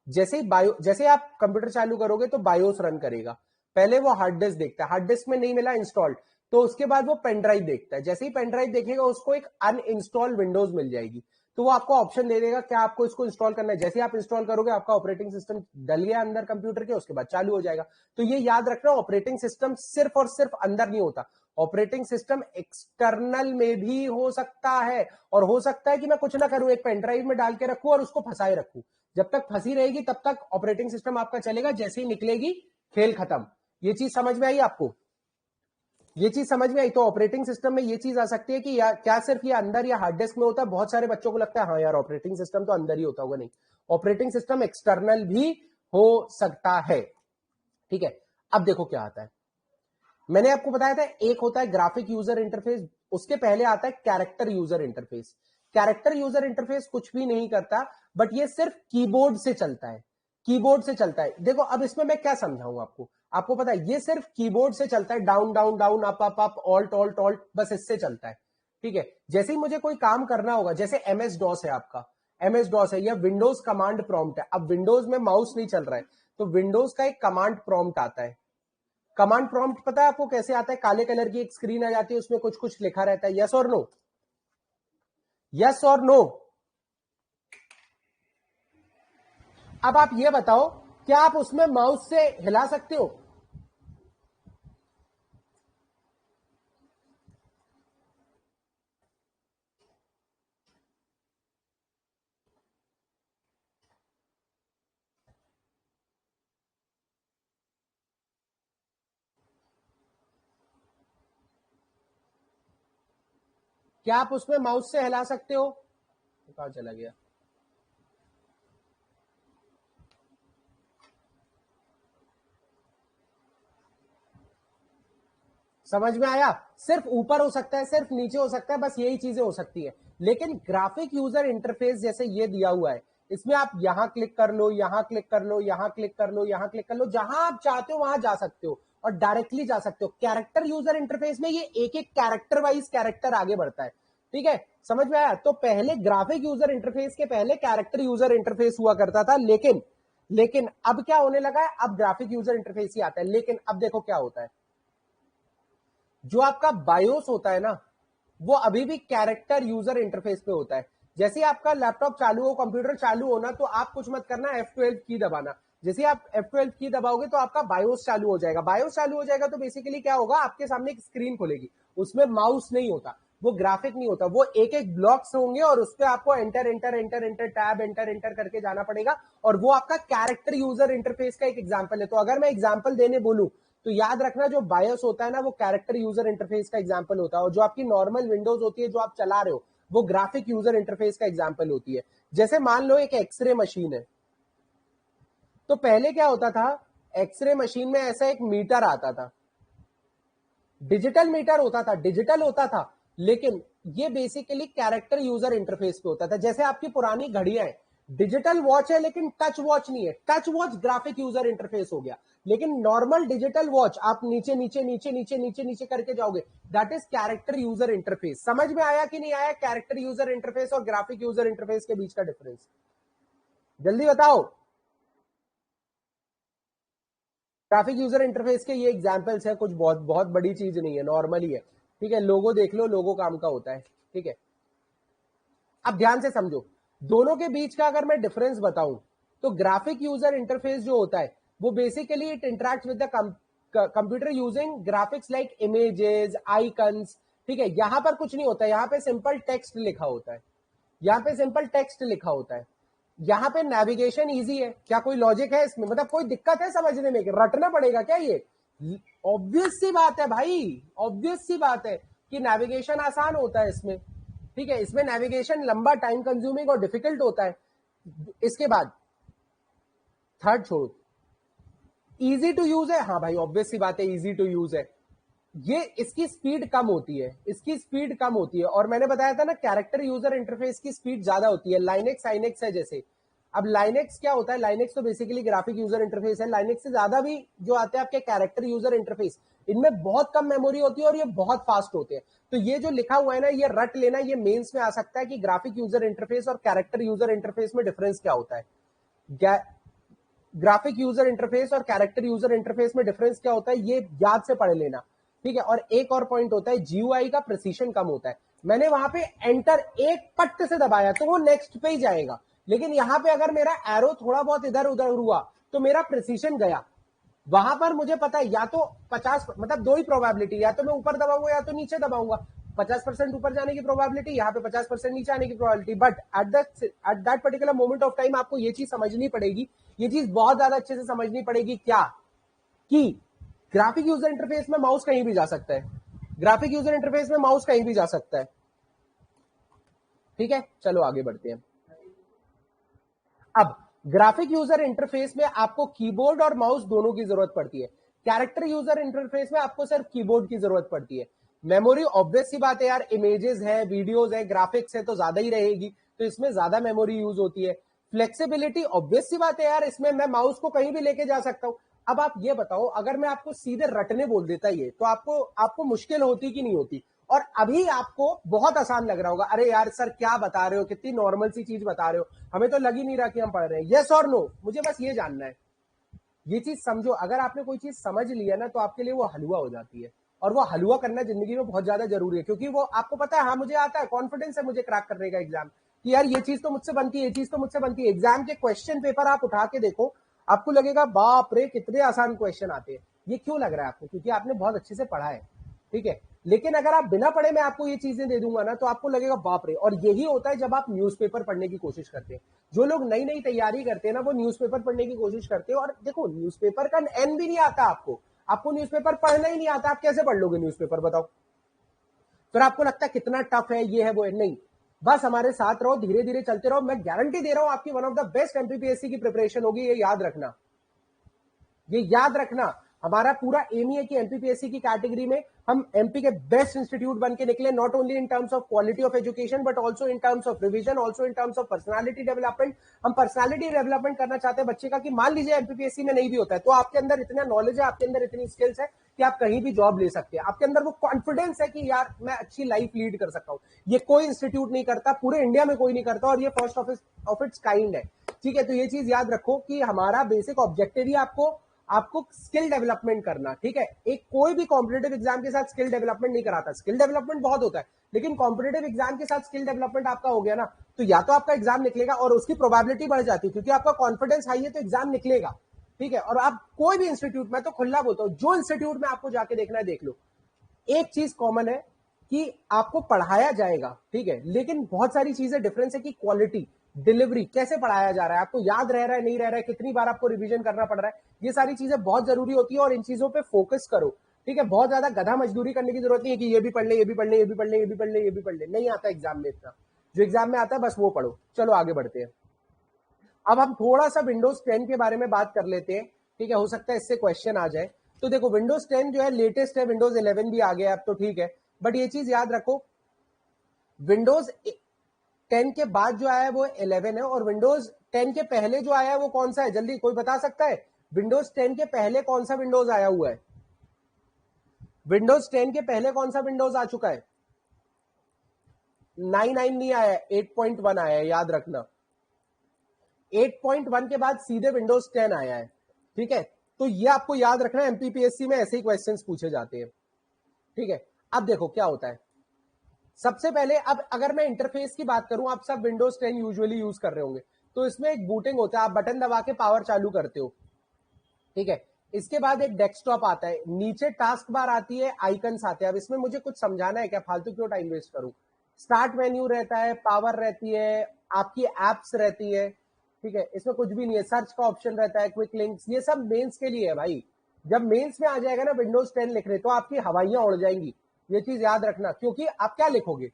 जैसे आप कंप्यूटर चालू करोगे तो बायोस रन करेगा। पहले वो हार्ड डिस्क देखता है, हार्ड डिस्क में नहीं मिला इंस्टॉल्ड, तो उसके बाद वो पेन ड्राइव देखता है। जैसे ही पेन ड्राइव देखेगा, उसको एक अनइंस्टॉल विंडोज मिल जाएगी, तो वो आपको ऑप्शन दे देगा क्या आपको इसको इंस्टॉल करना है। जैसे आप इंस्टॉल करोगे, आपका ऑपरेटिंग सिस्टम डल गया अंदर कंप्यूटर के, उसके बाद चालू हो जाएगा। तो ये याद रखना, ऑपरेटिंग सिस्टम सिर्फ और सिर्फ अंदर नहीं होता, ऑपरेटिंग सिस्टम एक्सटर्नल में भी हो सकता है। और हो सकता है कि मैं कुछ ना करूं, एक पेन ड्राइव में डाल के रखूं और उसको फंसाए रखूं, जब तक फंसी रहेगी तब तक ऑपरेटिंग सिस्टम आपका चलेगा, जैसे ही निकलेगी खेल खत्म। ये चीज समझ में आई आपको? ये चीज समझ में आई? तो ऑपरेटिंग सिस्टम में ये चीज आ सकती है कि या क्या सिर्फ ये अंदर या हार्ड डिस्क में होता है। बहुत सारे बच्चों को लगता है हाँ यार ऑपरेटिंग सिस्टम तो अंदर ही होता होगा, नहीं, ऑपरेटिंग सिस्टम एक्सटर्नल भी हो सकता है, ठीक है। अब देखो क्या आता है, मैंने आपको बताया था एक होता है ग्राफिक यूजर इंटरफेस, उसके पहले आता है character user interface. Character user interface कुछ भी नहीं करता, बट ये सिर्फ कीबोर्ड से चलता है, कीबोर्ड से चलता है। देखो अब इसमें मैं क्या समझाऊं आपको, आपको पता है ये सिर्फ कीबोर्ड से चलता है, down down down, up up up, alt alt alt, बस इससे चलता है। ठीक है, जैसे ही मुझे कोई काम करना होगा, जैसे एमएस डॉस है आपका, एमएस डॉस है या विंडोज कमांड प्रॉम्प्ट है। अब विंडोज में माउस नहीं चल रहा है तो विंडोज का एक कमांड प्रॉम्प्ट आता है। कमांड प्रॉम्प्ट पता है आपको कैसे आता है? काले कलर की एक स्क्रीन आ जाती है, उसमें कुछ कुछ लिखा रहता है, यस और नो, यस और नो। अब आप ये बताओ, क्या आप उसमें माउस से हिला सकते हो? क्या आप उसमें माउस से हिला सकते हो? कहां चला गया? समझ में आया? सिर्फ ऊपर हो सकता है, सिर्फ नीचे हो सकता है, बस यही चीजें हो सकती है। लेकिन ग्राफिक यूजर इंटरफेस जैसे ये दिया हुआ है, इसमें आप यहां क्लिक कर लो, यहां क्लिक कर लो, यहां क्लिक कर लो, यहां क्लिक कर लो, जहां आप चाहते हो वहां जा सकते हो और डायरेक्टली जा सकते हो। कैरेक्टर यूजर इंटरफेस में ये एक एक कैरेक्टर वाइज कैरेक्टर आगे बढ़ता है। ठीक है, समझ में आया? तो पहले ग्राफिक यूजर इंटरफेस के पहले कैरेक्टर यूजर इंटरफेस हुआ करता था, लेकिन अब क्या होने लगा है? अब ग्राफिक यूजर इंटरफेस ही आता है। लेकिन अब देखो क्या होता है, जो आपका बायोस होता है ना, वो अभी भी कैरेक्टर यूजर इंटरफेस पे होता है। जैसे आपका लैपटॉप चालू हो, कंप्यूटर चालू हो ना, तो आप कुछ मत करना, F12 की दबाना। जैसे आप F12 की दबाओगे तो आपका बायोस चालू हो जाएगा। बायोस चालू हो जाएगा तो बेसिकली क्या होगा, आपके सामने एक स्क्रीन खुलेगी, उसमें माउस नहीं होता, वो ग्राफिक नहीं होता, वो एक एक ब्लॉक्स होंगे और उस पर आपको enter enter enter enter tab enter enter करके जाना पड़ेगा। और वो आपका कैरेक्टर यूजर इंटरफेस का एक एग्जाम्पल है। तो अगर मैं एग्जाम्पल देने बोलूं तो याद रखना, जो बायोस होता है ना, वो कैरेक्टर यूजर इंटरफेस का एग्जांपल होता है, और जो आपकी नॉर्मल विंडोज होती है जो आप चला रहे हो, वो ग्राफिक यूजर इंटरफेस का एग्जांपल होती है। जैसे मान लो एक एक्सरे मशीन है, तो पहले क्या होता था, एक्सरे मशीन में ऐसा एक मीटर आता था, डिजिटल मीटर होता था, डिजिटल होता था, लेकिन ये बेसिकली कैरेक्टर यूजर इंटरफेस पे होता था। जैसे आपकी पुरानी घड़ियां हैं, डिजिटल वॉच है लेकिन टच वॉच नहीं है, touch watch graphic user interface हो गया। लेकिन नॉर्मल डिजिटल वॉच आप नीचे नीचे नीचे नीचे नीचे नीचे करके जाओगे, that is character user interface. समझ में आया कि नहीं आया कैरेक्टर यूजर इंटरफेस और ग्राफिक यूजर इंटरफेस के बीच का डिफरेंस? जल्दी बताओ। ग्राफिक यूजर इंटरफेस के ये एग्जांपल्स है, कुछ बहुत बहुत बड़ी चीज नहीं है, नॉर्मल ही है। ठीक है, लोगो देख लो, लोगो काम का होता है। ठीक है, अब ध्यान से समझो, दोनों के बीच का अगर मैं डिफरेंस बताऊं, तो ग्राफिक यूजर इंटरफेस जो होता है वो basically it interact with the computer using graphics like images, icons. ठीक है, यहां पर कुछ नहीं होता, यहां पे सिंपल टेक्स्ट लिखा होता है, यहां पे सिंपल टेक्स्ट लिखा होता है। यहां पे नेविगेशन इजी है। क्या कोई लॉजिक है इसमें? मतलब कोई दिक्कत है समझने में कि रटना पड़ेगा क्या? ये ऑब्वियस सी बात है भाई, ऑब्वियस सी बात है कि नेविगेशन आसान होता है इसमें। ठीक है, इसमें नेविगेशन लंबा, टाइम कंज्यूमिंग और डिफिकल्ट होता है। इसके बाद थर्ड छोड़ो, इजी टू यूज है। हाँ भाई, ऑब्वियस सी बात है, इजी टू यूज है। ये इसकी स्पीड कम होती है, इसकी स्पीड कम होती है। और मैंने बताया था ना, कैरेक्टर यूजर इंटरफेस की स्पीड ज्यादा होती है। लाइनेक्स आइनेक्स है जैसे, अब लाइनेक्स क्या होता है, लाइनेक्स तो बेसिकली ग्राफिक यूजर इंटरफेस है। लाइनेक्स से ज्यादा भी जो आते हैं आपके कैरेक्टर यूजर इंटरफेस, इनमें बहुत कम मेमोरी होती है और ये बहुत फास्ट होते हैं। तो ये जो लिखा हुआ है ना, ये रट लेना, ये मेंस में आ सकता है कि ग्राफिक यूजर इंटरफेस और कैरेक्टर यूजर इंटरफेस में डिफरेंस क्या होता है। ग्राफिक यूजर इंटरफेस और कैरेक्टर यूजर इंटरफेस में डिफरेंस क्या होता है, ये याद से पढ़ लेना। ठीक है, और एक और पॉइंट होता है, जीयूआई का प्रिसीशन कम होता है। मैंने वहां पे एंटर एक पट्ट से दबाया तो वो नेक्स्ट पे ही जाएगा, लेकिन यहां पे अगर मेरा एरो थोड़ा बहुत इधर उधर हुआ तो मेरा प्रिसीशन गया। वहां पर मुझे पता है, या तो 50, मतलब दो ही प्रोबेबिलिटी, या तो मैं ऊपर दबाऊंगा या तो नीचे दबाऊंगा। 50% ऊपर जाने की प्रोबेबिलिटी, यहाँ पे 50% नीचे आने की probability. But at that particular moment of time आपको ये चीज समझनी पड़ेगी, ये चीज बहुत ज्यादा अच्छे से समझनी पड़ेगी, क्या कि ग्राफिक यूजर इंटरफेस में माउस कहीं भी जा सकता है, ग्राफिक यूजर इंटरफेस में माउस कहीं भी जा सकता है। ठीक है, चलो आगे बढ़ते हैं। अब ग्राफिक यूजर इंटरफेस में आपको कीबोर्ड और माउस दोनों की जरूरत पड़ती है। कैरेक्टर यूजर इंटरफेस में आपको सिर्फ कीबोर्ड की जरूरत पड़ती है। मेमोरी ऑब्वियस सी बात है यार, इमेजेस है, वीडियोस है, ग्राफिक्स है, तो ज्यादा ही रहेगी, तो इसमें ज्यादा मेमोरी यूज होती है। फ्लेक्सिबिलिटी ऑब्वियस सी बात है यार, इसमें मैं माउस को कहीं भी लेके जा सकता हूं। अब आप ये बताओ, अगर मैं आपको सीधे रटने बोल देता ये, तो आपको मुश्किल होती कि नहीं होती? और अभी आपको बहुत आसान लग रहा होगा, अरे यार सर क्या बता रहे हो, कितनी नॉर्मल सी चीज बता रहे हो, हमें तो लग ही नहीं रहा कि हम पढ़ रहे हैं। यस और नो, मुझे बस ये जानना है। ये चीज समझो, अगर आपने कोई चीज समझ लिया ना, तो आपके लिए वो हलवा हो जाती है। और वो हलवा करना जिंदगी में बहुत ज्यादा जरूरी है, क्योंकि वो आपको पता है, हाँ मुझे आता है, कॉन्फिडेंस है मुझे क्रैक करने का एग्जाम, कि यार ये चीज तो मुझसे बनती है, ये चीज तो मुझसे बनती है। एग्जाम के क्वेश्चन पेपर आप उठा के देखो, आपको लगेगा बाप रे कितने आसान क्वेश्चन आते हैं। ये क्यों लग रहा है आपको? क्योंकि आपने बहुत अच्छे से पढ़ा है, ठीक है। लेकिन अगर आप बिना पढ़े मैं आपको ये चीजें दे दूंगा ना, तो आपको लगेगा बाप रे। और यही होता है जब आप न्यूज़पेपर पढ़ने की कोशिश करते हैं। जो लोग नई नई तैयारी करते हैं ना, वो न्यूज़पेपर पढ़ने की कोशिश करते हैं। और देखो, न्यूज़पेपर का एन भी नहीं आता आपको न्यूज़पेपर पढ़ना ही नहीं आता, आप कैसे पढ़ लोगे न्यूज़पेपर बताओ? फिर आपको लगता है कितना टफ है, ये है वो है। नहीं, बस हमारे साथ रहो, धीरे धीरे चलते रहो। मैं गारंटी दे रहा हूं आपकी one of the best MPPSC की प्रिपरेशन होगी। ये याद रखना, ये याद रखना। हमारा पूरा एम ही है कि एमपीपीएससी की कैटेगरी में हम एमपी के बेस्ट इंस्टीट्यूट बन के निकले, not only in terms of quality of education but also in terms of revision, also in terms of personality development. हम पर्सनालिटी डेवलपमेंट करना चाहते हैं बच्चे का, कि मान लीजिए एमपीपीएससी में नहीं भी होता है, तो आपके अंदर इतना नॉलेज है, आपके अंदर इतनी स्किल्स है कि आप कहीं भी जॉब ले सकते हैं। आपके अंदर वो कॉन्फिडेंस है कि यार मैं अच्छी लाइफ लीड कर सकता हूं। ये कोई इंस्टीट्यूट नहीं करता, पूरे इंडिया में कोई नहीं करता, और ये फर्स्ट ऑफ इट्स काइंड है, ठीक है। तो ये चीज याद रखो कि हमारा बेसिक ऑब्जेक्टिव ही आपको स्किल डेवलपमेंट करना, ठीक है। एक कोई भी कॉम्पिटेटिव एग्जाम के साथ स्किल डेवलपमेंट नहीं कराता। स्किल डेवलपमेंट बहुत होता है, लेकिन कॉम्पिटेटिव एग्जाम के साथ स्किल डेवलपमेंट आपका हो गया ना, तो या तो आपका एग्जाम निकलेगा, और उसकी प्रोबेबिलिटी बढ़ जाती है क्योंकि आपका कॉन्फिडेंस हाई है, तो एग्जाम निकलेगा, ठीक है। और आप कोई भी इंस्टीट्यूट, मैं तो खुला बोलता हूं, जो इंस्टीट्यूट में आपको जाके देखना है देख लो, एक चीज कॉमन है कि आपको पढ़ाया जाएगा, ठीक है, लेकिन बहुत सारी चीजें डिफरेंस है कि क्वालिटी, डिलीवरी, कैसे पढ़ाया जा रहा है, आपको याद रह रहा है नहीं रह रहा है, कितनी बार आपको रिवीजन करना पड़ रहा है, ये सारी चीजें बहुत जरूरी होती है। और इन चीजों पे फोकस करो, ठीक है। बहुत ज्यादा गधा मजदूरी करने की जरूरत नहीं है कि ये भी पढ़ ले, ये भी पढ़ ले, ये भी पढ़ ले, ये भी पढ़ ले, ये भी पढ़ ले। नहीं आता एग्जाम में इतना, जो एग्जाम में आता है बस वो पढ़ो। चलो आगे बढ़ते हैं। अब हम थोड़ा सा विंडोज 10 के बारे में बात कर लेते हैं, ठीक है। हो सकता है इससे क्वेश्चन आ जाए। तो देखो, विंडोज 10 जो है लेटेस्ट है, विंडोज 11 भी आ गया अब तो, ठीक है। बट ये चीज याद रखो, विंडोज 10 के बाद जो आया है वो 11 है, और विंडोज 10 के पहले जो आया है वो कौन सा है? जल्दी कोई बता सकता है? विंडोज 10 के पहले कौन सा विंडोज आया हुआ है? विंडोज 10 के पहले कौन सा विंडोज आ चुका है? 9 नहीं आया है, 8.1 आया है, याद रखना। 8.1 के बाद सीधे विंडोज 10 आया है, ठीक है। तो ये आपको याद रखना, एमपीपीएससी में ऐसे ही क्वेश्चंस पूछे जाते हैं, ठीक है। अब देखो क्या होता है, सबसे पहले, अब अगर मैं इंटरफेस की बात करूं, आप सब विंडोज 10 यूजुअली यूज कर रहे होंगे, तो इसमें एक बूटिंग होता है, आप बटन दबा के पावर चालू करते हो, ठीक है। इसके बाद एक डेस्कटॉप आता है, नीचे टास्क बार आती है, आइकन्स आते हैं। अब इसमें मुझे कुछ समझाना है क्या? फालतू क्यों टाइम वेस्ट करूं? स्टार्ट मेन्यू रहता है, पावर रहती है, आपकी एप्स रहती है, ठीक है। इसमें कुछ भी नहीं है, सर्च का ऑप्शन रहता है, क्विक लिंक्स, ये सब मेंस के लिए है भाई। जब मेंस में आ जाएगा ना विंडोज 10 लिख रहे, तो आपकी हवाइयां उड़ जाएंगी, ये चीज याद रखना। क्योंकि आप क्या लिखोगे?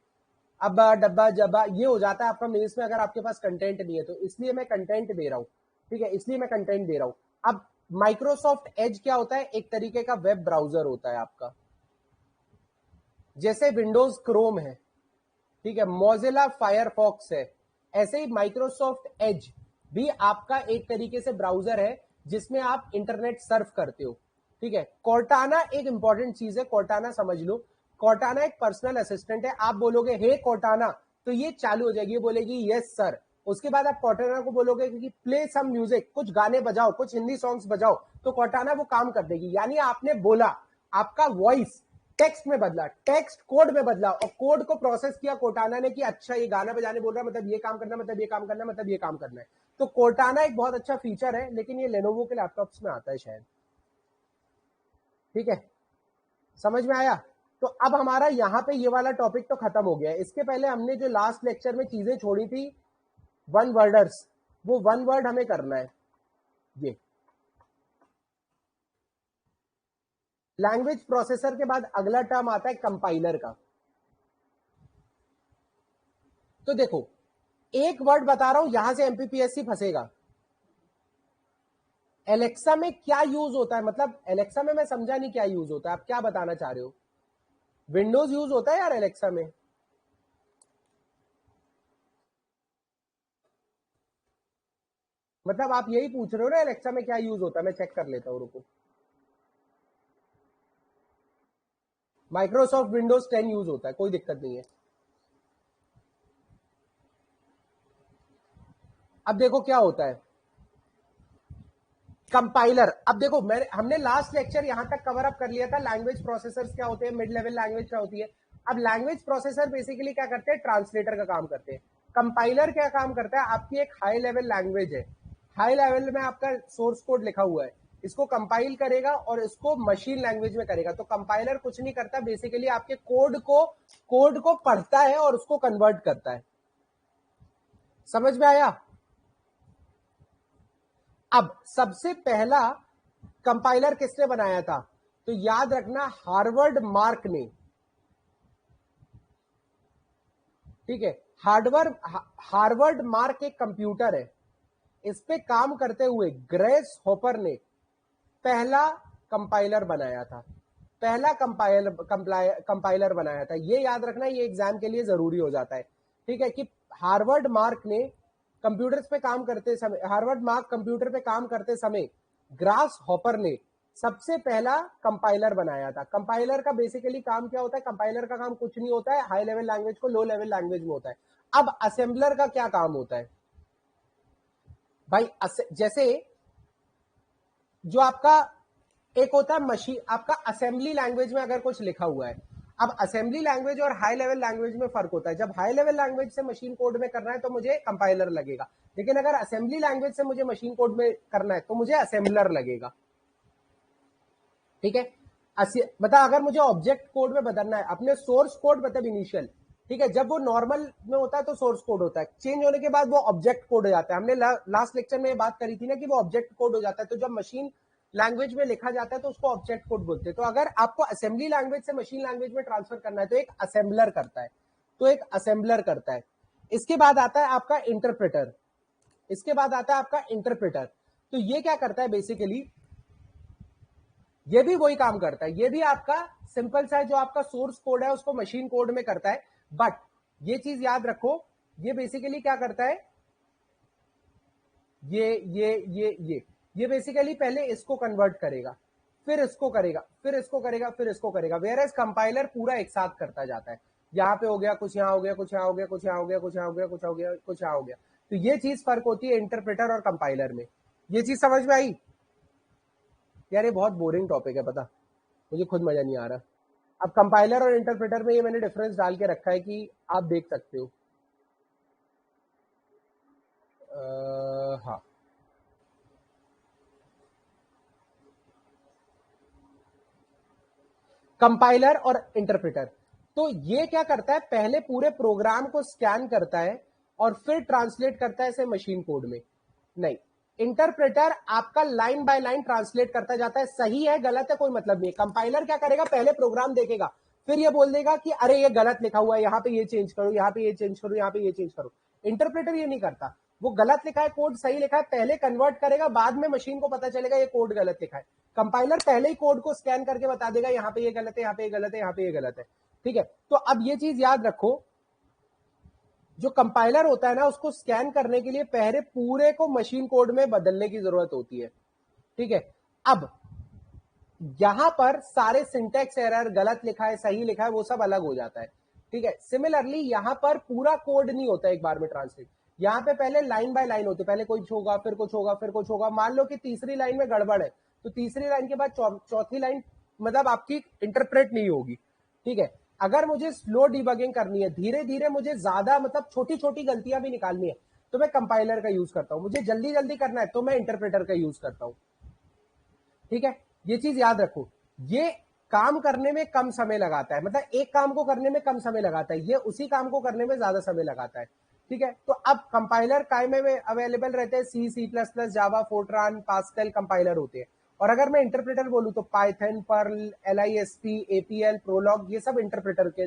अब्बा डब्बा जब्बा, ये हो जाता है आपका मेंस में, अगर आपके पास कंटेंट नहीं है तो। इसलिए मैं कंटेंट दे रहा हूं, ठीक है, इसलिए मैं कंटेंट दे रहा हूं। अब माइक्रोसॉफ्ट एज क्या होता है? एक तरीके का वेब ब्राउजर होता है आपका, जैसे विंडोज क्रोम है, ठीक है, मोजिला फायरफॉक्स है, ऐसे ही माइक्रोसॉफ्ट एज भी आपका एक तरीके से ब्राउजर है, जिसमें आप इंटरनेट सर्फ करते हो, ठीक है। कॉर्टाना एक इंपॉर्टेंट चीज है, कॉर्टाना समझ लो। कॉर्टाना एक पर्सनल असिस्टेंट है। आप बोलोगे हे कॉर्टाना, तो ये चालू हो जाएगी, ये बोलेगी यस सर। उसके बाद आप कॉर्टाना को बोलोगे कि प्ले सम म्यूजिक, कुछ गाने बजाओ, कुछ हिंदी सॉन्ग्स बजाओ, तो कॉर्टाना वो काम कर देगी। यानी आपने बोला, आपका वॉइस टेक्स्ट में बदला, टेक्स्ट कोड में बदला, और कोड को प्रोसेस किया कोर्टाना ने कि अच्छा ये गाना बजाने बोल रहा है, मतलब ये काम करना, मतलब ये काम करना, मतलब ये काम करना है। तो कोर्टाना एक बहुत अच्छा फीचर है, लेकिन ये लेनोवो के लैपटॉप्स में आता है शायद, ठीक है। समझ में आया? तो अब हमारा यहां पे ये वाला टॉपिक तो खत्म हो गया है। इसके पहले हमने जो लास्ट लेक्चर में चीजें छोड़ी थी, वन वर्डर्स, वो वन वर्ड हमें करना है। ये लैंग्वेज प्रोसेसर के बाद अगला टर्म आता है कंपाइलर का। तो देखो, एक वर्ड बता रहा हूं, यहां से एमपीपीएससी फंसेगा। एलेक्सा में क्या यूज होता है? मतलब एलेक्सा में मैं समझा नहीं क्या यूज होता है, आप क्या बताना चाह रहे हो? विंडोज यूज होता है यार एलेक्सा में। मतलब आप यही पूछ रहे हो ना एलेक्सा में क्या यूज होता है, मैं चेक कर लेता हूं, रुको। माइक्रोसॉफ्ट विंडोज 10 यूज होता है, कोई दिक्कत नहीं है। अब देखो क्या होता है कंपाइलर। अब देखो हमने लास्ट लेक्चर यहां तक कवर अप कर लिया था, लैंग्वेज प्रोसेसर्स क्या होते हैं, मिड लेवल लैंग्वेज क्या होती है। अब लैंग्वेज प्रोसेसर बेसिकली क्या करते हैं, ट्रांसलेटर का काम करते हैं। कंपाइलर क्या काम करता है, आपकी एक हाई लेवल लैंग्वेज है, हाई लेवल में आपका सोर्स कोड लिखा हुआ है, इसको कंपाइल करेगा और इसको मशीन लैंग्वेज में करेगा। तो कंपाइलर कुछ नहीं करता, बेसिकली आपके कोड को पढ़ता है और उसको कन्वर्ट करता है। समझ में आया? अब सबसे पहला कंपाइलर किसने बनाया था, तो याद रखना हार्वर्ड मार्क ने। ठीक है, हार्वर्ड मार्क एक कंप्यूटर है, इस पे काम करते हुए ग्रेस हॉपर ने पहला कंपाइलर बनाया था, पहला कंपाइलर बनाया था। ये याद रखना, ये एग्जाम के लिए जरूरी हो जाता है। ठीक है, कि हार्वर्ड मार्क ने कंप्यूटर्स पे काम करते समय, हार्वर्ड मार्क कंप्यूटर पे काम करते समय ग्रास हॉपर ने सबसे पहला कंपाइलर बनाया था। कंपाइलर का बेसिकली काम क्या होता है, कंपाइलर का काम कुछ नहीं होता है, हाई लेवल लैंग्वेज को लो लेवल लैंग्वेज में होता है। अब असेंबलर का क्या काम होता है भाई, जैसे जो आपका एक होता है मशीन, आपका असेंबली लैंग्वेज में अगर कुछ लिखा हुआ है। अब असेंबली लैंग्वेज और हाई लेवल लैंग्वेज में फर्क होता है। जब हाई लेवल लैंग्वेज से मशीन कोड में करना है तो मुझे कंपाइलर लगेगा, लेकिन अगर असेंबली लैंग्वेज से मुझे मशीन कोड में करना है तो मुझे असेंबलर लगेगा। ठीक है, मतलब अगर मुझे ऑब्जेक्ट कोड में बदलना है, अपने सोर्स कोड मतलब इनिशियल, ठीक है, जब वो नॉर्मल में होता है तो सोर्स कोड होता है, चेंज होने के बाद वो ऑब्जेक्ट कोड हो जाता है। हमने लास्ट लेक्चर में बात करी थी ना कि वो ऑब्जेक्ट कोड हो जाता है, तो जब मशीन लैंग्वेज में लिखा जाता है तो उसको ऑब्जेक्ट कोड बोलते हैं। तो अगर आपको असेंबली लैंग्वेज से मशीन लैंग्वेज में ट्रांसफर करना है तो एक असेंबलर करता है, तो एक असेंबलर करता है। इसके बाद आता है आपका इंटरप्रेटर, इसके बाद आता है आपका इंटरप्रेटर। तो ये क्या करता है बेसिकली, ये भी वही काम करता है, ये भी आपका सिंपल सा है, जो आपका सोर्स कोड है उसको मशीन कोड में करता है। बट ये चीज याद रखो, ये बेसिकली क्या करता है, ये बेसिकली पहले इसको कन्वर्ट करेगा, फिर इसको करेगा, फिर इसको करेगा, फिर इसको करेगा। वेयर एज कंपाइलर पूरा एक साथ करता जाता है, यहां पे हो गया कुछ, यहां हो गया कुछ, यहां हो गया कुछ, यहां हो गया कुछ, यहां हो गया कुछ, हो गया कुछ, यहां हो गया। तो ये चीज फर्क होती है इंटरप्रेटर और कंपाइलर में। ये चीज समझ में आई? यार ये बहुत बोरिंग टॉपिक है, पता मुझे खुद मजा नहीं आ रहा। अब कंपाइलर और इंटरप्रेटर में ये मैंने डिफरेंस डाल के रखा है कि आप देख सकते हो। हाँ, कंपाइलर और इंटरप्रेटर, तो ये क्या करता है, पहले पूरे प्रोग्राम को स्कैन करता है और फिर ट्रांसलेट करता है इसे मशीन कोड में। नहीं, इंटरप्रेटर आपका लाइन बाय लाइन ट्रांसलेट करता जाता है। सही है गलत है कोई मतलब नहीं। कंपाइलर क्या करेगा, पहले प्रोग्राम देखेगा, फिर ये बोल देगा कि अरे ये गलत लिखा हुआ है, यहां पे ये चेंज करो, यहां पे ये चेंज करो, यहां पे ये चेंज करो। इंटरप्रेटर ये नहीं करता, वो गलत लिखा है कोड, सही लिखा है, पहले कन्वर्ट करेगा, बाद में मशीन को पता चलेगा ये कोड गलत लिखा है। कंपाइलर पहले ही कोड को स्कैन करके बता देगा यहां पे ये गलत है, यहां पे ये गलत है, यहां पे ये गलत है। ठीक है, तो अब ये चीज याद रखो, जो कंपाइलर होता है ना, उसको स्कैन करने के लिए पहले पूरे को मशीन कोड में बदलने की जरूरत होती है। ठीक है, अब यहां पर सारे सिंटेक्स एरर, गलत लिखा है सही लिखा है, वो सब अलग हो जाता है। ठीक है, सिमिलरली यहां पर पूरा कोड नहीं होता एक बार में ट्रांसलेट, यहां पे पहले लाइन बाय लाइन होती है, पहले कुछ होगा, फिर कुछ होगा, फिर कुछ होगा। मान लो कि तीसरी लाइन में गड़बड़ है, तो तीसरी लाइन के बाद चौथी लाइन मतलब आपकी इंटरप्रेट नहीं होगी। ठीक है, अगर मुझे स्लो डिबगिंग करनी है, धीरे धीरे मुझे ज्यादा मतलब छोटी छोटी गलतियां भी निकालनी है, तो मैं कंपाइलर का यूज करता हूं। मुझे जल्दी जल्दी करना है तो मैं इंटरप्रेटर का यूज करता हूं। ठीक है, ये चीज याद रखो, ये काम करने में कम समय लगाता है, मतलब एक काम को करने में कम समय लगाता है, ये उसी काम को करने में ज्यादा समय लगाता है। ठीक है, तो अब कंपाइलर काय में अवेलेबल रहते हैं, C, C plus plus, Java, Fortran, Pascal compiler होते हैं। और अगर मैं इंटरप्रेटर बोलूं तो Python, Perl, LISP, APL, Prolog, ये सब इंटरप्रेटर के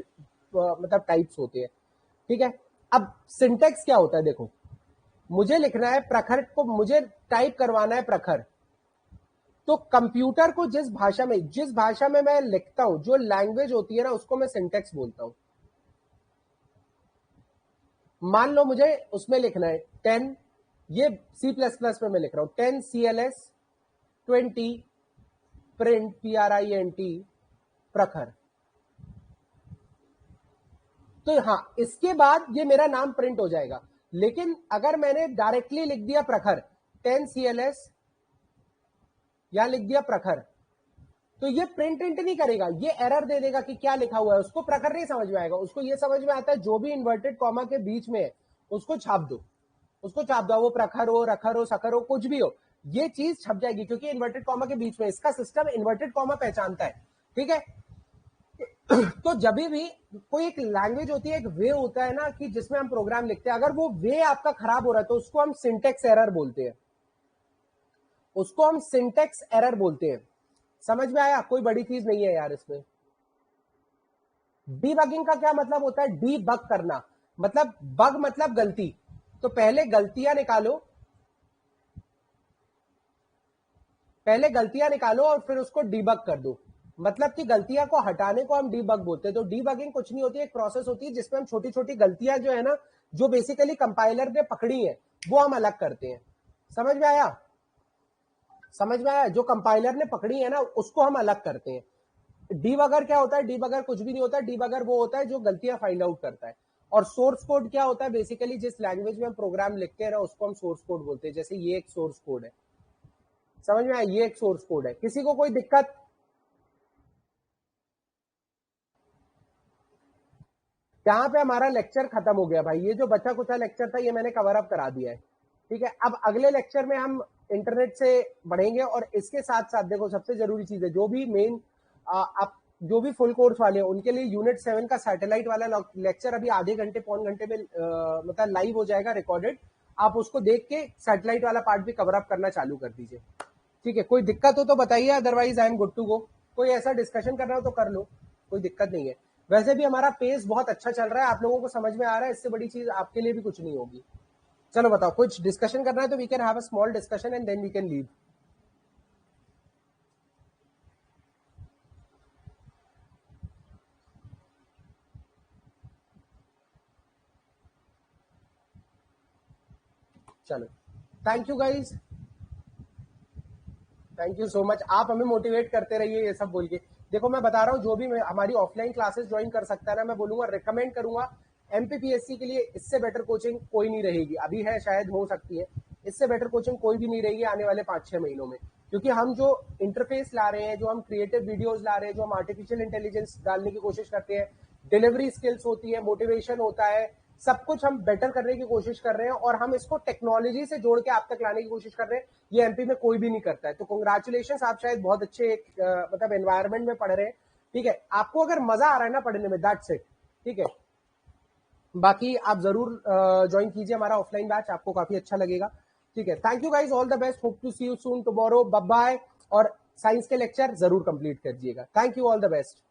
मतलब टाइप्स होते हैं। ठीक है, अब सिंटेक्स क्या होता है, देखो मुझे लिखना है प्रखर को, मुझे टाइप करवाना है प्रखर, तो कंप्यूटर को जिस भाषा में मैं लिखता हूं, जो लैंग्वेज होती है ना, उसको मैं सिंटेक्स बोलता हूं। मान लो मुझे उसमें लिखना है 10 ये C++ में मैं लिख रहा हूं 10 CLS 20 प्रिंट PRINT प्रखर। तो हाँ, इसके बाद ये मेरा नाम प्रिंट हो जाएगा। लेकिन अगर मैंने डायरेक्टली लिख दिया प्रखर 10 CLS या लिख दिया प्रखर, तो ये प्रिंट नहीं करेगा, ये एरर दे देगा कि क्या लिखा हुआ है। उसको प्रखर नहीं समझ में आएगा, उसको ये समझ में आता है जो भी इन्वर्टेड कॉमा के बीच में है उसको छाप दो, उसको छाप दो, वो प्रखर हो, रखर हो, सखर हो, कुछ भी हो, ये चीज छप जाएगी क्योंकि इन्वर्टेड कॉमा के बीच में इसका सिस्टम इन्वर्टेड कॉमा पहचानता है। ठीक है। तो जब भी कोई एक लैंग्वेज होती है, एक वे होता है ना कि जिसमें हम प्रोग्राम लिखते हैं, अगर वो वे आपका खराब हो रहा है तो उसको हम सिंटेक्स एरर बोलते हैं, उसको हम सिंटेक्स एरर बोलते हैं। समझ में आया? कोई बड़ी चीज नहीं है यार इसमें। डीबगिंग का क्या मतलब होता है? डीबग करना मतलब, बग मतलब गलती। तो पहले गलतियां निकालो, पहले गलतियां निकालो और फिर उसको डीबग कर दो। मतलब कि गलतियां को हटाने को हम डीबग बोलते हैं। तो डीबगिंग कुछ नहीं होती है, एक प्रोसेस होती है जिसमें हम छोटी छोटी गलतियां जो है ना, जो बेसिकली कंपाइलर ने पकड़ी है, वो हम अलग करते हैं। समझ में आया? समझ में आया? जो कंपाइलर ने पकड़ी है ना, उसको हम अलग करते हैं। डीबगर क्या होता है? डीबगर कुछ भी नहीं होता। डीबगर वो होता है जो गलतियां फाइंड आउट करता है। और सोर्स कोड क्या होता है? बेसिकली जिस लैंग्वेज में हम प्रोग्राम लिखते हैं ना, उसको हम सोर्स कोड बोलते हैं। जैसे ये एक सोर्स कोड है, समझ में आया? ये एक सोर्स कोड है। किसी को कोई दिक्कत? यहाँ पे हमारा लेक्चर खत्म हो गया भाई। ये जो बचा कुचा लेक्चर था ये मैंने कवर अप करा दिया है। ठीक है, अब अगले लेक्चर में हम इंटरनेट से बढ़ेंगे। और इसके साथ साथ देखो, सबसे जरूरी चीज है, जो भी मेन आप जो भी फुल कोर्स वाले हैं उनके लिए यूनिट 7 का सैटेलाइट वाला लेक्चर अभी आधे घंटे पौन घंटे में मतलब लाइव हो जाएगा, रिकॉर्डेड। आप उसको देख के सैटेलाइट वाला पार्ट भी कवर अप करना चालू कर दीजिए। ठीक है, कोई दिक्कत हो तो बताइए, otherwise I am good to go. कोई ऐसा डिस्कशन करना हो तो कर लो, कोई दिक्कत नहीं है। वैसे भी हमारा पेस बहुत अच्छा चल रहा है, आप लोगों को समझ में आ रहा है, इससे बड़ी चीज आपके लिए भी कुछ नहीं होगी। चलो बताओ, कुछ डिस्कशन करना है तो we can have a small discussion and then we can leave. चलो, thank you guys, thank you so much. आप हमें मोटिवेट करते रहिए ये सब बोल के। देखो मैं बता रहा हूँ, जो भी हमारी ऑफलाइन क्लासेस ज्वाइन कर सकता है ना, मैं बोलूंगा, रिकमेंड करूंगा। एमपीपीएससी के लिए इससे बेटर कोचिंग कोई नहीं रहेगी। अभी है, शायद हो सकती है, इससे बेटर कोचिंग कोई भी नहीं रहेगी आने वाले 5-6 महीनों में। क्योंकि हम जो इंटरफेस ला रहे हैं, जो हम क्रिएटिव वीडियोस ला रहे हैं, जो हम आर्टिफिशियल इंटेलिजेंस डालने की कोशिश करते हैं, डिलीवरी स्किल्स होती है, मोटिवेशन होता है, सब कुछ हम बेटर करने की कोशिश कर रहे हैं। और हम इसको टेक्नोलॉजी से जोड़ के आप तक लाने की कोशिश कर रहे हैं। ये एमपी में कोई भी नहीं करता है। तो कंग्रेचुलेशन, आप शायद बहुत अच्छे मतलब एनवायरमेंट में पढ़ रहे हैं। ठीक है, आपको अगर मजा आ रहा है ना पढ़ने में, दैट्स इट। ठीक है, बाकी आप जरूर ज्वाइन कीजिए हमारा ऑफलाइन बैच, आपको काफी अच्छा लगेगा। ठीक है, thank you guys, all the best, hope to see you soon tomorrow, bye bye. और साइंस के लेक्चर जरूर कंप्लीट कर दीजिएगा। Thank you, all the best.